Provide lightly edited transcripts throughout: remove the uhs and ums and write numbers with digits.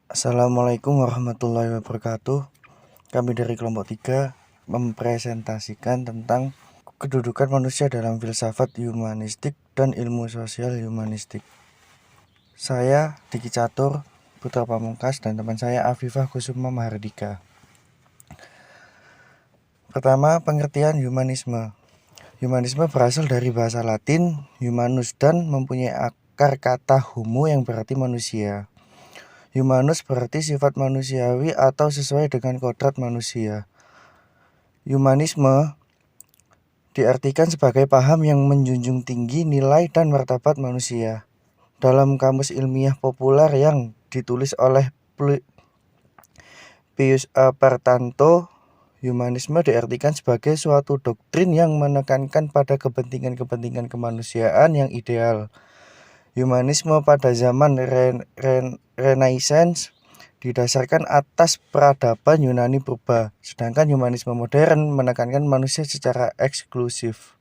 Assalamualaikum warahmatullahi wabarakatuh. Kami dari kelompok 3 mempresentasikan tentang kedudukan manusia dalam filsafat humanistik dan ilmu sosial humanistik. Saya Diki Catur Putra Pamungkas dan teman saya Afifah Kusuma Mahardika. Pertama, pengertian humanisme. Humanisme berasal dari bahasa Latin humanus dan mempunyai akar kata homo yang berarti manusia. Humanus berarti sifat manusiawi atau sesuai dengan kodrat manusia. Humanisme diartikan sebagai paham yang menjunjung tinggi nilai dan martabat manusia. Dalam kamus ilmiah populer yang ditulis oleh Pius Apartanto, humanisme diartikan sebagai suatu doktrin yang menekankan pada kepentingan-kepentingan kemanusiaan yang ideal. Humanisme pada zaman Renaissance didasarkan atas peradaban Yunani purba, sedangkan humanisme modern menekankan manusia secara eksklusif.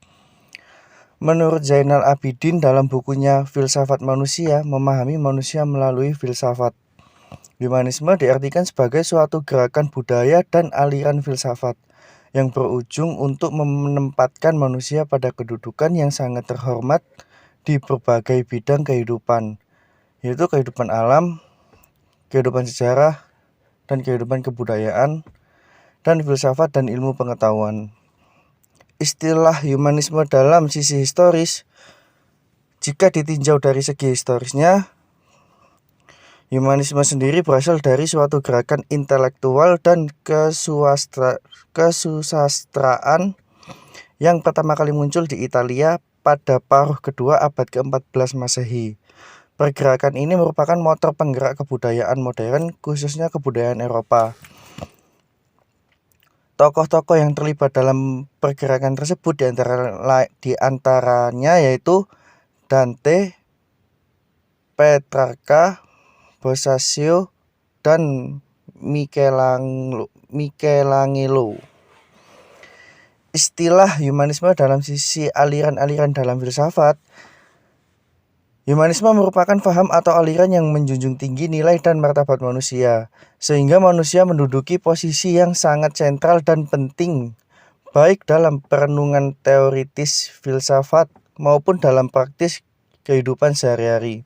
Menurut Zainal Abidin dalam bukunya Filsafat Manusia, memahami manusia melalui filsafat. Humanisme diartikan sebagai suatu gerakan budaya dan aliran filsafat yang berujung untuk menempatkan manusia pada kedudukan yang sangat terhormat di berbagai bidang kehidupan, yaitu kehidupan alam, kehidupan sejarah, dan kehidupan kebudayaan, dan filsafat dan ilmu pengetahuan. Istilah humanisme dalam sisi historis, jika ditinjau dari segi historisnya, humanisme sendiri berasal dari suatu gerakan intelektual dan kesusastraan yang pertama kali muncul di Italia pada paruh kedua abad ke-14 Masehi. Pergerakan ini merupakan motor penggerak kebudayaan modern, khususnya kebudayaan Eropa. Tokoh-tokoh yang terlibat dalam pergerakan tersebut diantaranya yaitu Dante, Petrarca, Boccaccio, dan Michelangelo. Istilah humanisme dalam sisi aliran-aliran dalam filsafat, humanisme merupakan paham atau aliran yang menjunjung tinggi nilai dan martabat manusia, sehingga manusia menduduki posisi yang sangat sentral dan penting, baik dalam perenungan teoritis filsafat maupun dalam praktis kehidupan sehari-hari.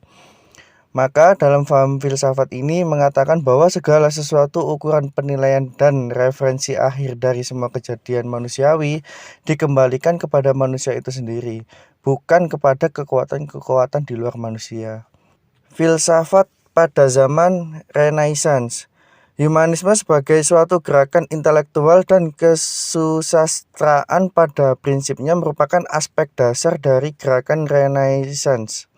Maka dalam paham filsafat ini mengatakan bahwa segala sesuatu ukuran penilaian dan referensi akhir dari semua kejadian manusiawi dikembalikan kepada manusia itu sendiri, bukan kepada kekuatan-kekuatan di luar manusia. Filsafat pada zaman Renaissance. Humanisme sebagai suatu gerakan intelektual dan kesusastraan pada prinsipnya merupakan aspek dasar dari gerakan Renaissance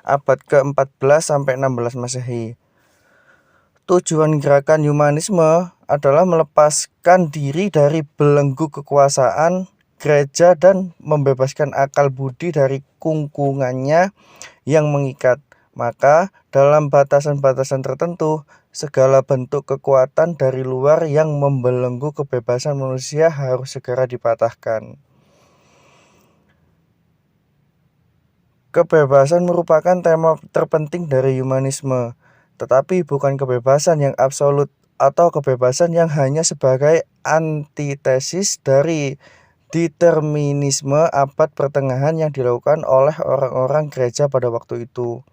abad ke-14 sampai 16 Masehi. Tujuan gerakan humanisme adalah melepaskan diri dari belenggu kekuasaan gereja dan membebaskan akal budi dari kungkungannya yang mengikat. Maka dalam batasan-batasan tertentu, segala bentuk kekuatan dari luar yang membelenggu kebebasan manusia harus segera dipatahkan. Kebebasan merupakan tema terpenting dari humanisme, tetapi bukan kebebasan yang absolut atau kebebasan yang hanya sebagai antitesis dari determinisme abad pertengahan yang dilakukan oleh orang-orang gereja pada waktu itu.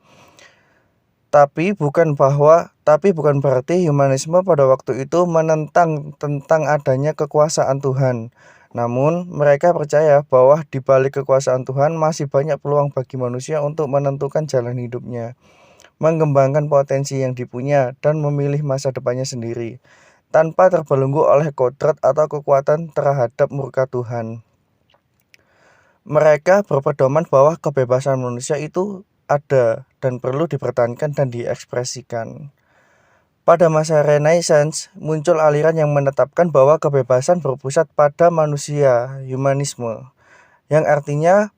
Tapi bukan berarti humanisme pada waktu itu menentang tentang adanya kekuasaan Tuhan. Namun, mereka percaya bahwa di balik kekuasaan Tuhan masih banyak peluang bagi manusia untuk menentukan jalan hidupnya, mengembangkan potensi yang dipunya, dan memilih masa depannya sendiri, tanpa terbelenggu oleh kodrat atau kekuatan terhadap murka Tuhan. Mereka berpedoman bahwa kebebasan manusia itu ada dan perlu dipertahankan dan diekspresikan. Pada masa Renaissance, muncul aliran yang menetapkan bahwa kebebasan berpusat pada manusia, humanisme, yang artinya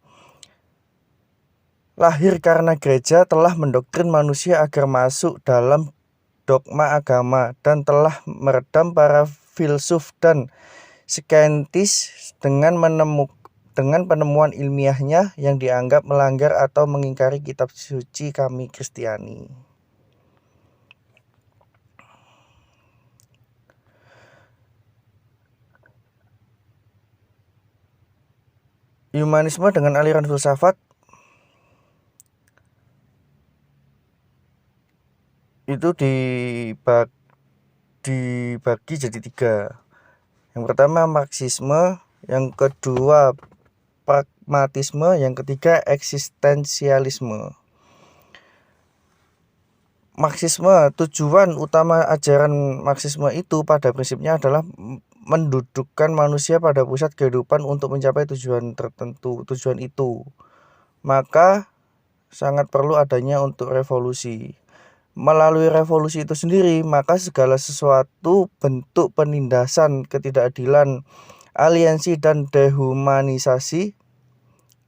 lahir karena gereja telah mendoktrin manusia agar masuk dalam dogma agama dan telah meredam para filsuf dan saintis dengan penemuan ilmiahnya yang dianggap melanggar atau mengingkari kitab suci kami Kristiani. Humanisme dengan aliran filsafat itu dibagi jadi 3. Yang pertama Marxisme, yang kedua pragmatisme, yang ketiga eksistensialisme. Marxisme, tujuan utama ajaran Marxisme itu pada prinsipnya adalah mendudukkan manusia pada pusat kehidupan untuk mencapai tujuan tertentu. Tujuan itu maka sangat perlu adanya untuk revolusi. Melalui revolusi itu sendiri, maka segala sesuatu bentuk penindasan, ketidakadilan, aliensi, dan dehumanisasi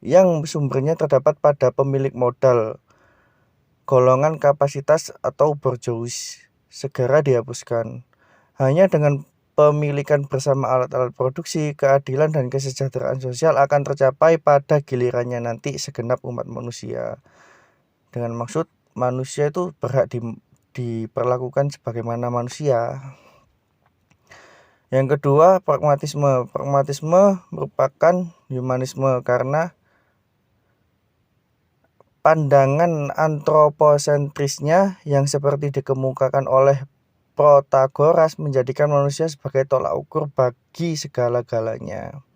yang sumbernya terdapat pada pemilik modal, golongan kapasitas atau bourgeois segera dihapuskan. Hanya dengan pemilikan bersama alat-alat produksi, keadilan dan kesejahteraan sosial akan tercapai pada gilirannya nanti segenap umat manusia. Dengan maksud manusia itu berhak diperlakukan sebagaimana manusia. Yang kedua, pragmatisme. Pragmatisme merupakan humanisme karena pandangan antroposentrisnya yang seperti dikemukakan oleh Protagoras menjadikan manusia sebagai tolak ukur bagi segala-galanya.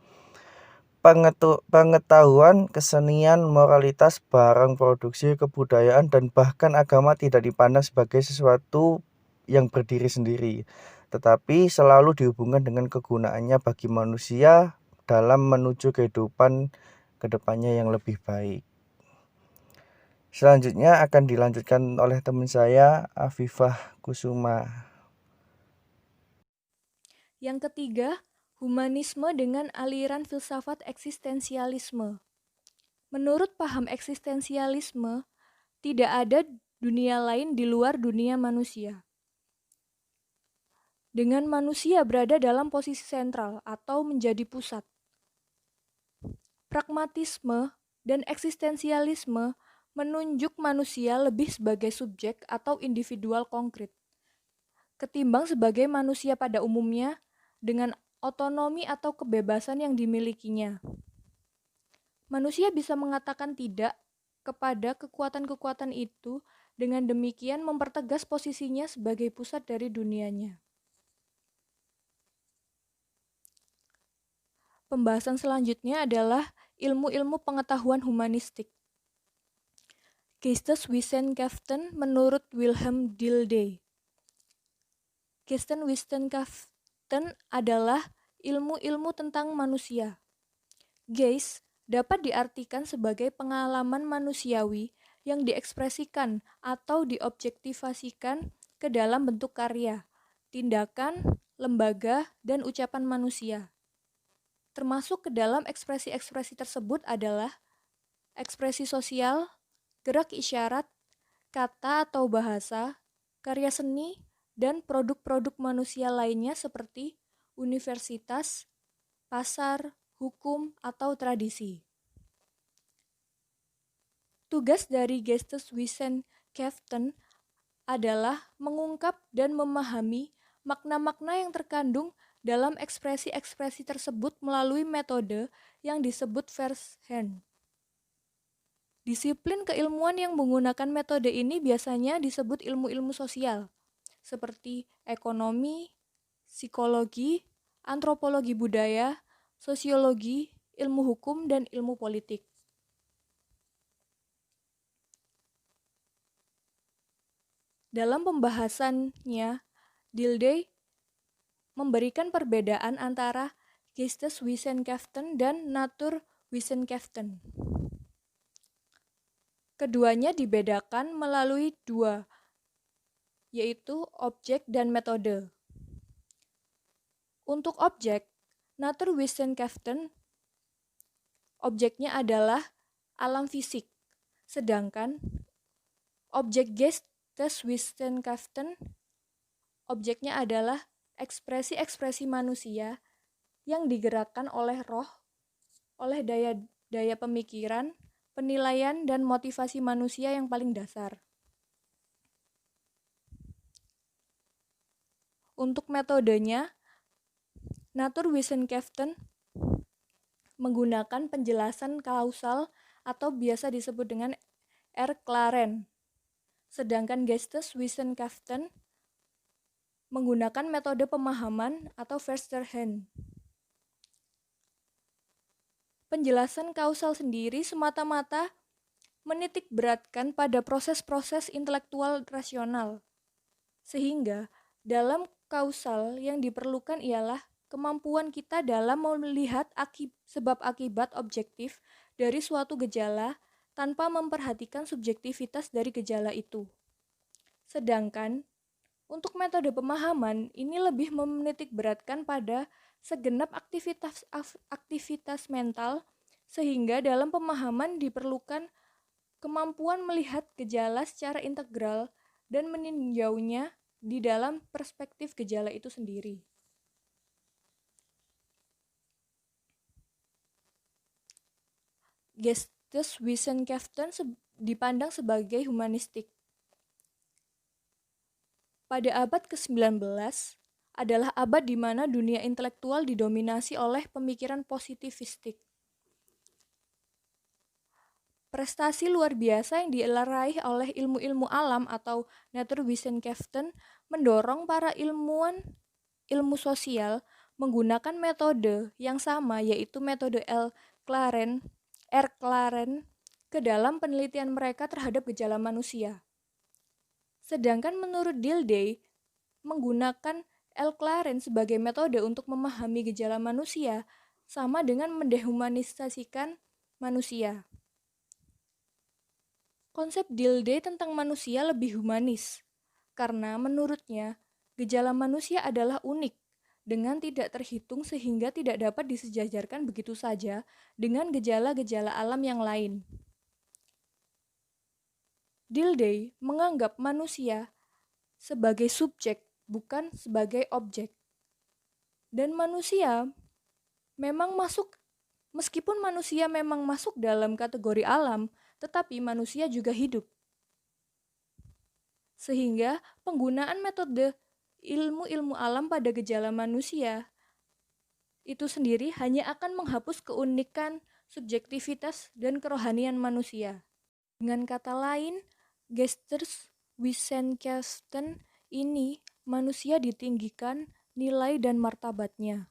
Pengetahuan, kesenian, moralitas, barang produksi, kebudayaan, dan bahkan agama tidak dipandang sebagai sesuatu yang berdiri sendiri, tetapi selalu dihubungkan dengan kegunaannya bagi manusia dalam menuju kehidupan kedepannya yang lebih baik. Selanjutnya akan dilanjutkan oleh teman saya, Afifah Kusuma. Yang ketiga, humanisme dengan aliran filsafat eksistensialisme. Menurut paham eksistensialisme, tidak ada dunia lain di luar dunia manusia. Dengan manusia berada dalam posisi sentral atau menjadi pusat. Pragmatisme dan eksistensialisme menunjuk manusia lebih sebagai subjek atau individual konkret, ketimbang sebagai manusia pada umumnya dengan otonomi atau kebebasan yang dimilikinya. Manusia bisa mengatakan tidak kepada kekuatan-kekuatan itu, dengan demikian mempertegas posisinya sebagai pusat dari dunianya. Pembahasan selanjutnya adalah ilmu-ilmu pengetahuan humanistik. Geisteswissenschaften menurut Wilhelm Dilthey. Geisteswissenschaften adalah ilmu-ilmu tentang manusia. Geist dapat diartikan sebagai pengalaman manusiawi yang diekspresikan atau diobjektivasikan ke dalam bentuk karya, tindakan, lembaga, dan ucapan manusia. Termasuk ke dalam ekspresi-ekspresi tersebut adalah ekspresi sosial, gerak isyarat, kata atau bahasa, karya seni, dan produk-produk manusia lainnya seperti universitas, pasar, hukum, atau tradisi. Tugas dari Geisteswissenschaften adalah mengungkap dan memahami makna-makna yang terkandung dalam ekspresi-ekspresi tersebut melalui metode yang disebut Verstehen. Disiplin keilmuan yang menggunakan metode ini biasanya disebut ilmu-ilmu sosial, seperti ekonomi, psikologi, antropologi budaya, sosiologi, ilmu hukum, dan ilmu politik. Dalam pembahasannya, Dilthey memberikan perbedaan antara Geisteswissenschaften dan Naturwissenschaften. Keduanya dibedakan melalui dua, yaitu objek dan metode. Untuk objek, Naturwissenschaften objeknya adalah alam fisik, sedangkan objek Geisteswissenschaften objeknya adalah ekspresi-ekspresi manusia yang digerakkan oleh roh, oleh daya pemikiran, penilaian, dan motivasi manusia yang paling dasar. Untuk metodenya, Naturwissenschaften menggunakan penjelasan kausal atau biasa disebut dengan Erklaren. Sedangkan Geisteswissenschaft menggunakan metode pemahaman atau Verstehen. Penjelasan kausal sendiri semata-mata menitik beratkan pada proses-proses intelektual rasional. Sehingga dalam kausal yang diperlukan ialah kemampuan kita dalam melihat sebab akibat objektif dari suatu gejala tanpa memperhatikan subjektivitas dari gejala itu. Sedangkan untuk metode pemahaman ini lebih menitik beratkan pada segenap aktivitas mental, sehingga dalam pemahaman diperlukan kemampuan melihat gejala secara integral dan meninjaunya di dalam perspektif gejala itu sendiri. Geisteswissenschaft dipandang sebagai humanistik. Pada abad ke-19 adalah abad di mana dunia intelektual didominasi oleh pemikiran positivistik. Prestasi luar biasa yang diraih oleh ilmu-ilmu alam atau Naturwissenschaften mendorong para ilmuwan ilmu sosial menggunakan metode yang sama, yaitu metode Erklaren ke dalam penelitian mereka terhadap gejala manusia. Sedangkan menurut Dilthey, menggunakan Erklaren sebagai metode untuk memahami gejala manusia sama dengan mendehumanisasikan manusia. Konsep Dilthey tentang manusia lebih humanis, karena menurutnya gejala manusia adalah unik, dengan tidak terhitung sehingga tidak dapat disejajarkan begitu saja dengan gejala-gejala alam yang lain. Dilthey menganggap manusia sebagai subjek, bukan sebagai objek. Dan meskipun manusia memang masuk dalam kategori alam, tetapi manusia juga hidup. Sehingga penggunaan metode ilmu-ilmu alam pada gejala manusia itu sendiri hanya akan menghapus keunikan, subjektivitas, dan kerohanian manusia. Dengan kata lain, Geisteswissenschaften ini manusia ditinggikan nilai dan martabatnya.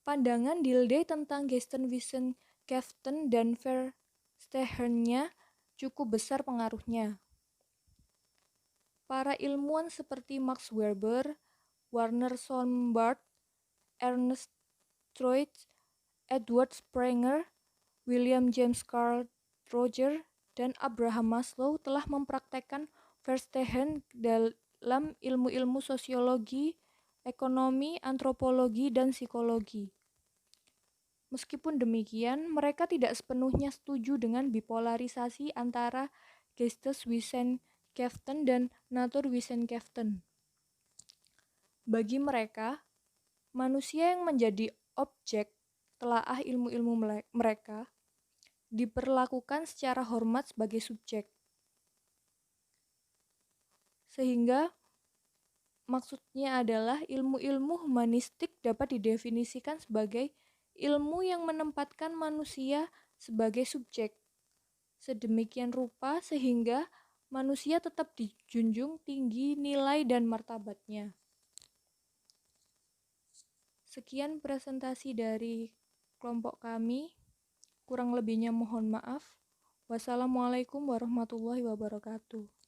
Pandangan Dilthey tentang Geisteswissenschaften dan Verstehen-nya cukup besar pengaruhnya. Para ilmuwan seperti Max Weber, Werner Sombart, Ernst Troitsch, Edward Springer, William James Carl Roger, dan Abraham Maslow telah mempraktekkan Verstehen dalam ilmu-ilmu sosiologi, ekonomi, antropologi, dan psikologi. Meskipun demikian, mereka tidak sepenuhnya setuju dengan bipolarisasi antara Geisteswissenschaften dan Naturwissenschaften. Bagi mereka, manusia yang menjadi objek telaah ilmu-ilmu mereka diperlakukan secara hormat sebagai subjek. Sehingga maksudnya adalah ilmu-ilmu humanistik dapat didefinisikan sebagai ilmu yang menempatkan manusia sebagai subjek sedemikian rupa sehingga manusia tetap dijunjung tinggi nilai dan martabatnya. Sekian presentasi dari kelompok kami. Kurang lebihnya mohon maaf. Wassalamualaikum warahmatullahi wabarakatuh.